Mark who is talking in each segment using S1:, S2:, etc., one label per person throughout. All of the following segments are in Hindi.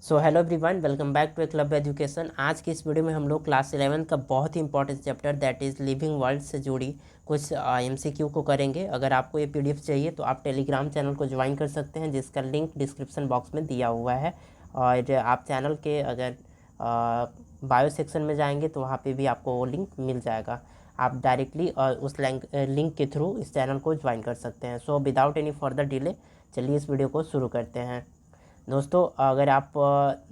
S1: So hello everyone, welcome back to club education. आज की इस वीडियो में हम लोग क्लास 11 का बहुत ही important chapter that is living world से जुड़ी कुछ एमसीक्यू को करेंगे। अगर आपको ये पीडीएफ चाहिए तो आप टेलीग्राम चैनल को ज्वाइन कर सकते हैं, जिसका लिंक डिस्क्रिप्शन बॉक्स में दिया हुआ है। और आप चैनल के अगर बायो सेक्शन में जाएंगे तो वहाँ पे भी आपको वो लिंक मिल जाएगा। आप डायरेक्टली उस लिंक के थ्रू इस चैनल को ज्वाइन कर सकते हैं। So without any further delay चलिए इस वीडियो को शुरू करते हैं। दोस्तों, अगर आप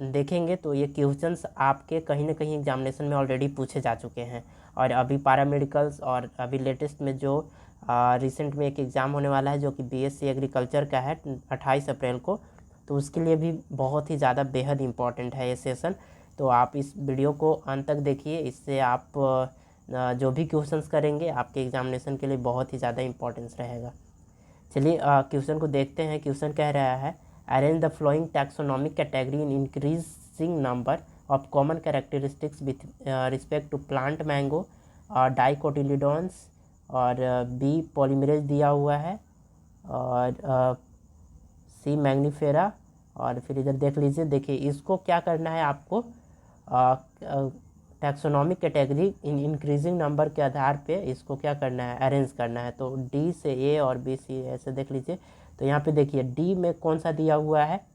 S1: देखेंगे तो ये क्वेश्चंस आपके कहीं ना कहीं एग्जामिनेशन में ऑलरेडी पूछे जा चुके हैं। और अभी पैरामेडिकल्स और अभी लेटेस्ट में जो रिसेंट में एक एग्ज़ाम होने वाला है जो कि बीएससी एग्रीकल्चर का है 28 अप्रैल को, तो उसके लिए भी बहुत ही ज़्यादा बेहद इम्पॉर्टेंट है ये सेशन। तो आप इस वीडियो को अंत तक देखिए, इससे आप जो भी क्वेश्चंस करेंगे आपके एग्जामिनेशन के लिए बहुत ही ज़्यादा इम्पोर्टेंस रहेगा। चलिए क्वेश्चन को देखते हैं। क्वेश्चन कह रहा है, arrange the following taxonomic category in increasing number of common characteristics with respect to plant mango, dicotyledons और बी पॉलीमरेज दिया हुआ है, और सी मैग्नीफेरा। और फिर इधर देख लीजिए, देखिए इसको क्या करना है आपको, taxonomic category in increasing number के आधार पे इसको क्या करना है, अरेंज करना है। तो डी से ए और बी सी ऐसे देख लीजिए। तो यहाँ पे देखिए डी में कौन सा दिया हुआ है,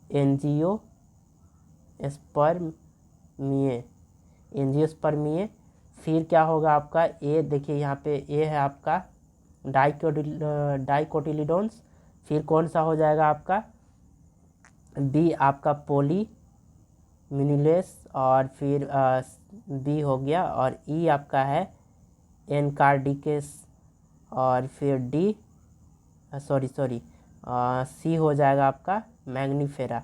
S1: एनजीओ स्पर्मिए, एनजीओ स्पर्मिए। फिर क्या होगा आपका ए, देखिए यहाँ पे ए है आपका डाइकोटिलिडोन्स। फिर कौन सा हो जाएगा आपका बी, आपका पोली मिनिलेस। और फिर बी हो गया, और ई आपका है एनकार्डिकेस। और फिर डी सॉरी सी हो जाएगा आपका मैग्नीफेरा।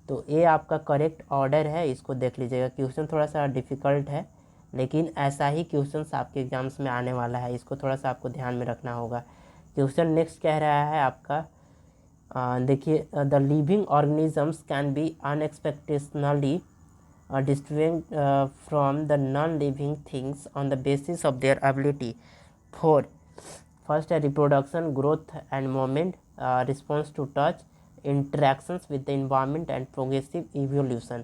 S1: तो ये आपका करेक्ट ऑर्डर है, इसको देख लीजिएगा। क्वेश्चन थोड़ा सा डिफ़िकल्ट है, लेकिन ऐसा ही क्वेश्चन आपके एग्जाम्स में आने वाला है, इसको थोड़ा सा आपको ध्यान में रखना होगा। क्वेश्चन नेक्स्ट कह रहा है आपका, देखिए, the living organisms can be unexpectedly distinct from the non-living things on the basis of their ability for first reproduction, growth and movement, response to touch, interactions with the environment and progressive evolution।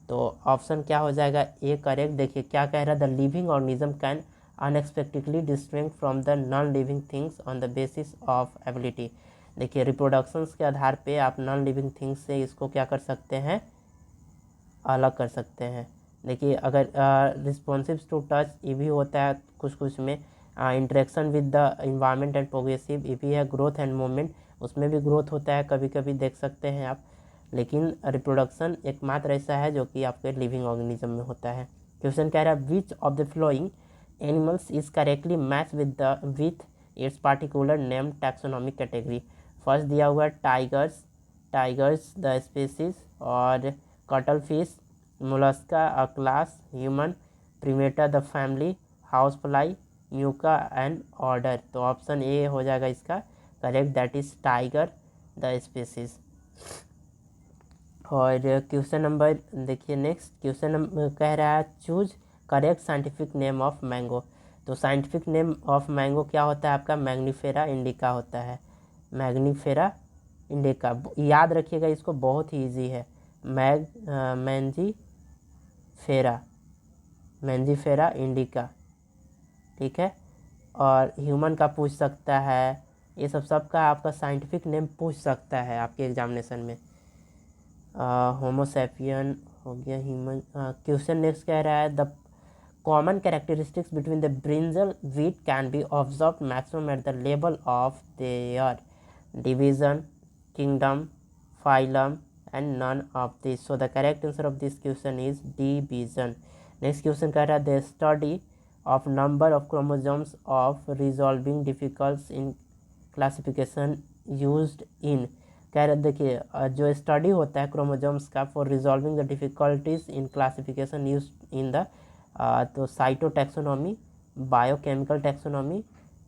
S1: तो ऑप्शन क्या हो जाएगा, ए करेक्ट। देखिए क्या कह रहा है, the living organism can unexpectedly distinct from the non living things on the basis of ability. देखिए रिप्रोडक्शंस के आधार पे आप नॉन लिविंग थिंग्स से इसको क्या कर सकते हैं, अलग कर सकते हैं। देखिए अगर रिस्पॉन्सिव टू टच ये भी होता है कुछ कुछ में, interaction with the environment and progressive ये भी है, ग्रोथ एंड मूवमेंट उसमें भी ग्रोथ होता है कभी कभी, देख सकते हैं आप। लेकिन रिप्रोडक्शन एकमात्र ऐसा है जो कि आपके लिविंग ऑर्गेनिज्म में होता है। क्वेश्चन कह रहा है, which of the following animals is correctly match with its particular name taxonomic category. First दिया हुआ है टाइगर्स द स्पेसीज, और cuttlefish, Mollusca a class, human primata the family, house fly, Musca and order. तो ऑप्शन ए हो जाएगा इसका correct, that is tiger the species. और क्वेश्चन नंबर देखिए, नेक्स्ट क्वेश्चन नंबर कह रहा है, choose correct scientific name of mango. तो साइंटिफिक नेम ऑफ मैंगो क्या होता है आपका, मैग्नीफेरा इंडिका होता है। मैग्नीफेरा इंडिका याद रखिएगा, इसको बहुत ही ईजी है। मैंजीफेरा इंडिका, ठीक है। और ह्यूमन का पूछ सकता है, ये सबका आपका साइंटिफिक नेम पूछ सकता है आपके एग्जामिनेशन में। होमोसैपियन हो गया, ह्यूमन। क्वेश्चन नेक्स्ट कह रहा है, the common characteristics between the brinjal wheat can be observe maximum at the level of their division, kingdom, phylum and none of this. So the correct answer of this question is division. Next question कह रहा है, the study of number of chromosomes of resolving difficulties in classification used in। कह रहा है देखिए, जो स्टडी होता है क्रोमोजोम्स का for resolving the difficulties in classification use in the, तो साइटोटैक्सोनॉमी, बायोकेमिकल टैक्सोनॉमी,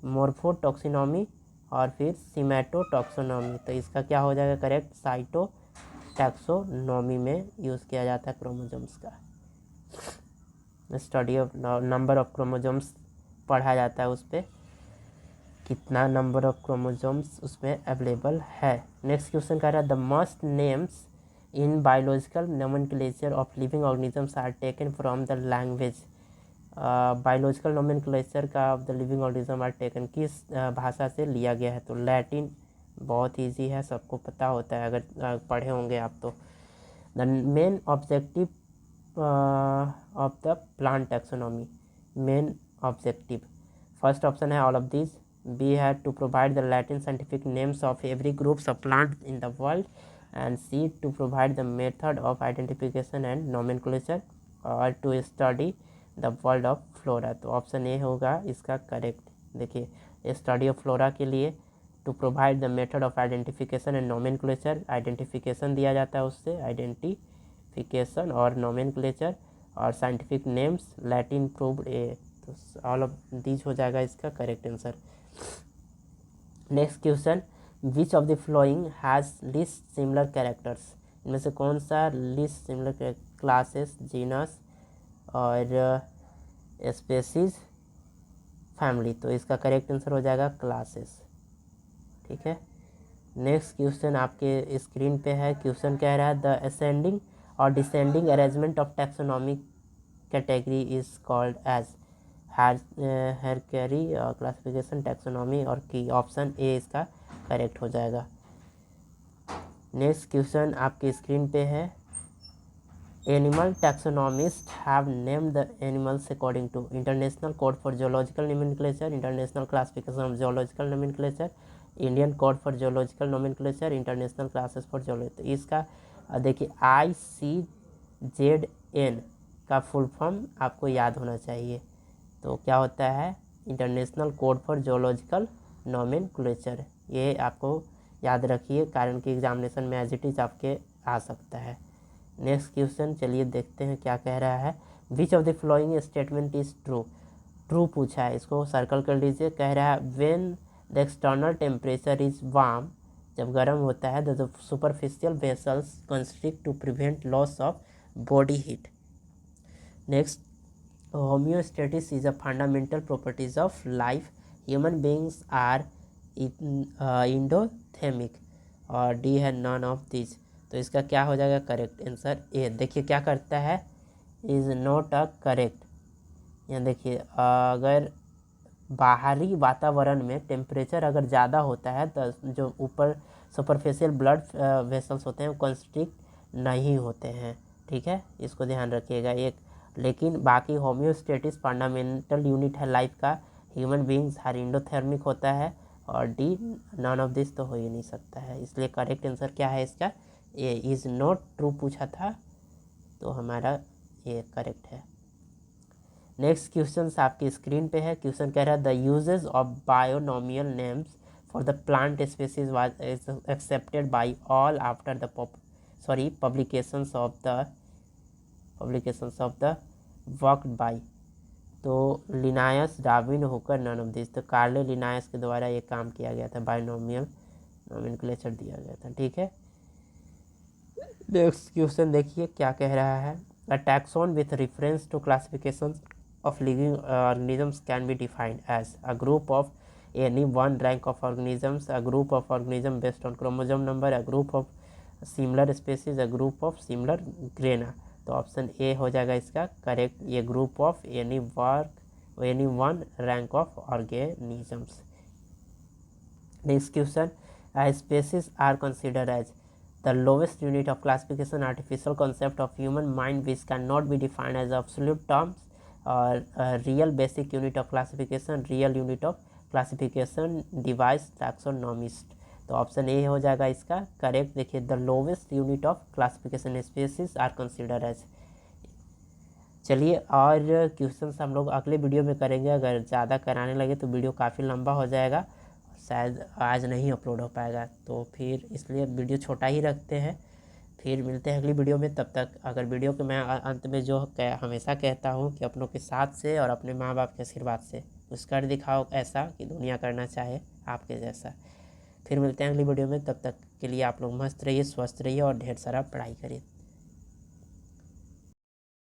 S1: मोर्फोटॉक्सिनॉमी और फिर सीमेटोटॉक्सोनॉमी। तो इसका क्या हो जाएगा करेक्ट, साइटोटैक्सोनॉमी में यूज़ किया जाता है क्रोमोजोम्स का। Study of number of chromosomes पढ़ा जाता है, उस पर कितना नंबर ऑफ क्रोमोजोम्स उसमें अवेलेबल है। नेक्स्ट क्वेश्चन कह रहा है, the most names in biological nomenclature of living organisms are taken from the language. Biological nomenclature का of the living organism are taken किस भाषा से लिया गया है? तो लैटिन। बहुत इजी है, सबको पता होता है अगर पढ़े होंगे आप तो। The main objective of the plant taxonomy. Main objective, first option है ऑल ऑफ दिस, बी है to provide the Latin scientific names of every groups of plant in the world, and C to provide the method of identification and nomenclature, और to study the world of flora. तो ऑप्शन ए होगा इसका करेक्ट। देखिए स्टडी ऑफ फ्लोरा के लिए to provide the method of identification and nomenclature, identification दिया जाता है उससे, आइडेंटिफिकेशन और नोमेनक्लेचर, और साइंटिफिक नेम्स लैटिन प्रूव्ड ए। तो ऑल ऑफ दीज हो जाएगा इसका correct answer. Next question, which of the flowing has list similar characters. इनमें से कौन सा लिस्ट सिमिलर क्लासेस, जीनस और स्पेसीज, फैमिली। तो इसका करेक्ट आंसर हो जाएगा क्लासेस। ठीक है, नेक्स्ट क्वेश्चन आपके स्क्रीन पे है। क्वेश्चन कह रहा है द असेंडिंग और descending arrangement of taxonomic category is called as हेरकरी क्लासिफिकेशन, टैक्सोनॉमी और की। ऑप्शन ए इसका करेक्ट हो जाएगा। नेक्स्ट क्वेश्चन आपके स्क्रीन पे है, animal taxonomist have named the animals according to international code for geological nomenclature, international classification of geological nomenclature, Indian code for geological nomenclature, international classes for geology. तो इसका देखिए ICZN का फुल फॉर्म आपको याद होना चाहिए। तो क्या होता है? International code for geological nomenclature. ये आपको याद रखिए, कारण कि एग्जामिनेशन में एज इट इज आपके आ सकता है। नेक्स्ट क्वेश्चन चलिए देखते हैं क्या कह रहा है। Which of the following statement is true. True पूछा है, इसको सर्कल कर लीजिए। कह रहा है when the external temperature is warm, जब गर्म होता है, the superficial vessels constrict to prevent loss of body heat. Next, homeostasis is a fundamental properties of life, human beings are endothermic, और डी है नॉन ऑफ दिस। तो इसका क्या हो जाएगा करेक्ट आंसर ए। देखिए क्या करता है, इज नॉट अ करेक्ट। यहाँ देखिए अगर बाहरी वातावरण में टेम्परेचर अगर ज़्यादा होता है तो जो ऊपर सुपरफिशियल ब्लड वेसल्स होते हैं वो कंस्ट्रिक्ट नहीं होते हैं। ठीक है, इसको ध्यान रखिएगा एक। लेकिन बाकी होम्योस्टेटिस फंडामेंटल यूनिट है लाइफ का, ह्यूमन बींग्स हर इंडोथर्मिक होता है, और डी नॉन ऑफ दिस तो हो ही नहीं सकता है। इसलिए करेक्ट आंसर क्या है इसका? ये इज़ नॉट ट्रू पूछा था, तो हमारा ये करेक्ट है। नेक्स्ट क्वेश्चन आपकी स्क्रीन पे है। क्वेश्चन कह रहा है the uses of binomial names for the plant species was accepted by all after the publications of the work by. तो Linnaeus, Darwin, Hooker, none of this. तो कार्ले लिनायस के द्वारा ये काम किया गया था, बायोनोमियल नोमेनक्लेचर दिया गया था। ठीक है, नेक्स्ट क्वेश्चन देखिए क्या कह रहा है। A taxon with reference to classification of living organisms can be defined as a group of any one rank of organisms, a group of organism based on chromosome number, a group of similar species, a group of similar ग्रेना। तो ऑप्शन ए हो जाएगा इसका करेक्ट। ये group of any one rank of organisms. Next question, species are considered as the lowest unit of classification, artificial concept of human mind which cannot be defined as absolute terms, or real basic unit of classification, real unit of classification device, taxonomist। तो ऑप्शन ए हो जाएगा इसका करेक्ट। देखिए the lowest unit of classification species are consider as. चलिए और क्वेश्चंस हम लोग अगले वीडियो में करेंगे। अगर ज़्यादा कराने लगे तो वीडियो काफ़ी लंबा हो जाएगा, शायद आज नहीं अपलोड हो पाएगा, तो फिर इसलिए वीडियो छोटा ही रखते हैं। फिर मिलते हैं अगली वीडियो में। तब तक अगर वीडियो के मैं अंत में जो हमेशा कहता हूँ कि अपनों के साथ से और अपने माँ बाप के आशीर्वाद से कुछ कर दिखाओ ऐसा कि दुनिया करना चाहे आपके जैसा। फिर मिलते हैं अगली वीडियो में, तब तक के लिए आप लोग मस्त रहिए, स्वस्थ रहिए और ढेर सारा पढ़ाई करिए।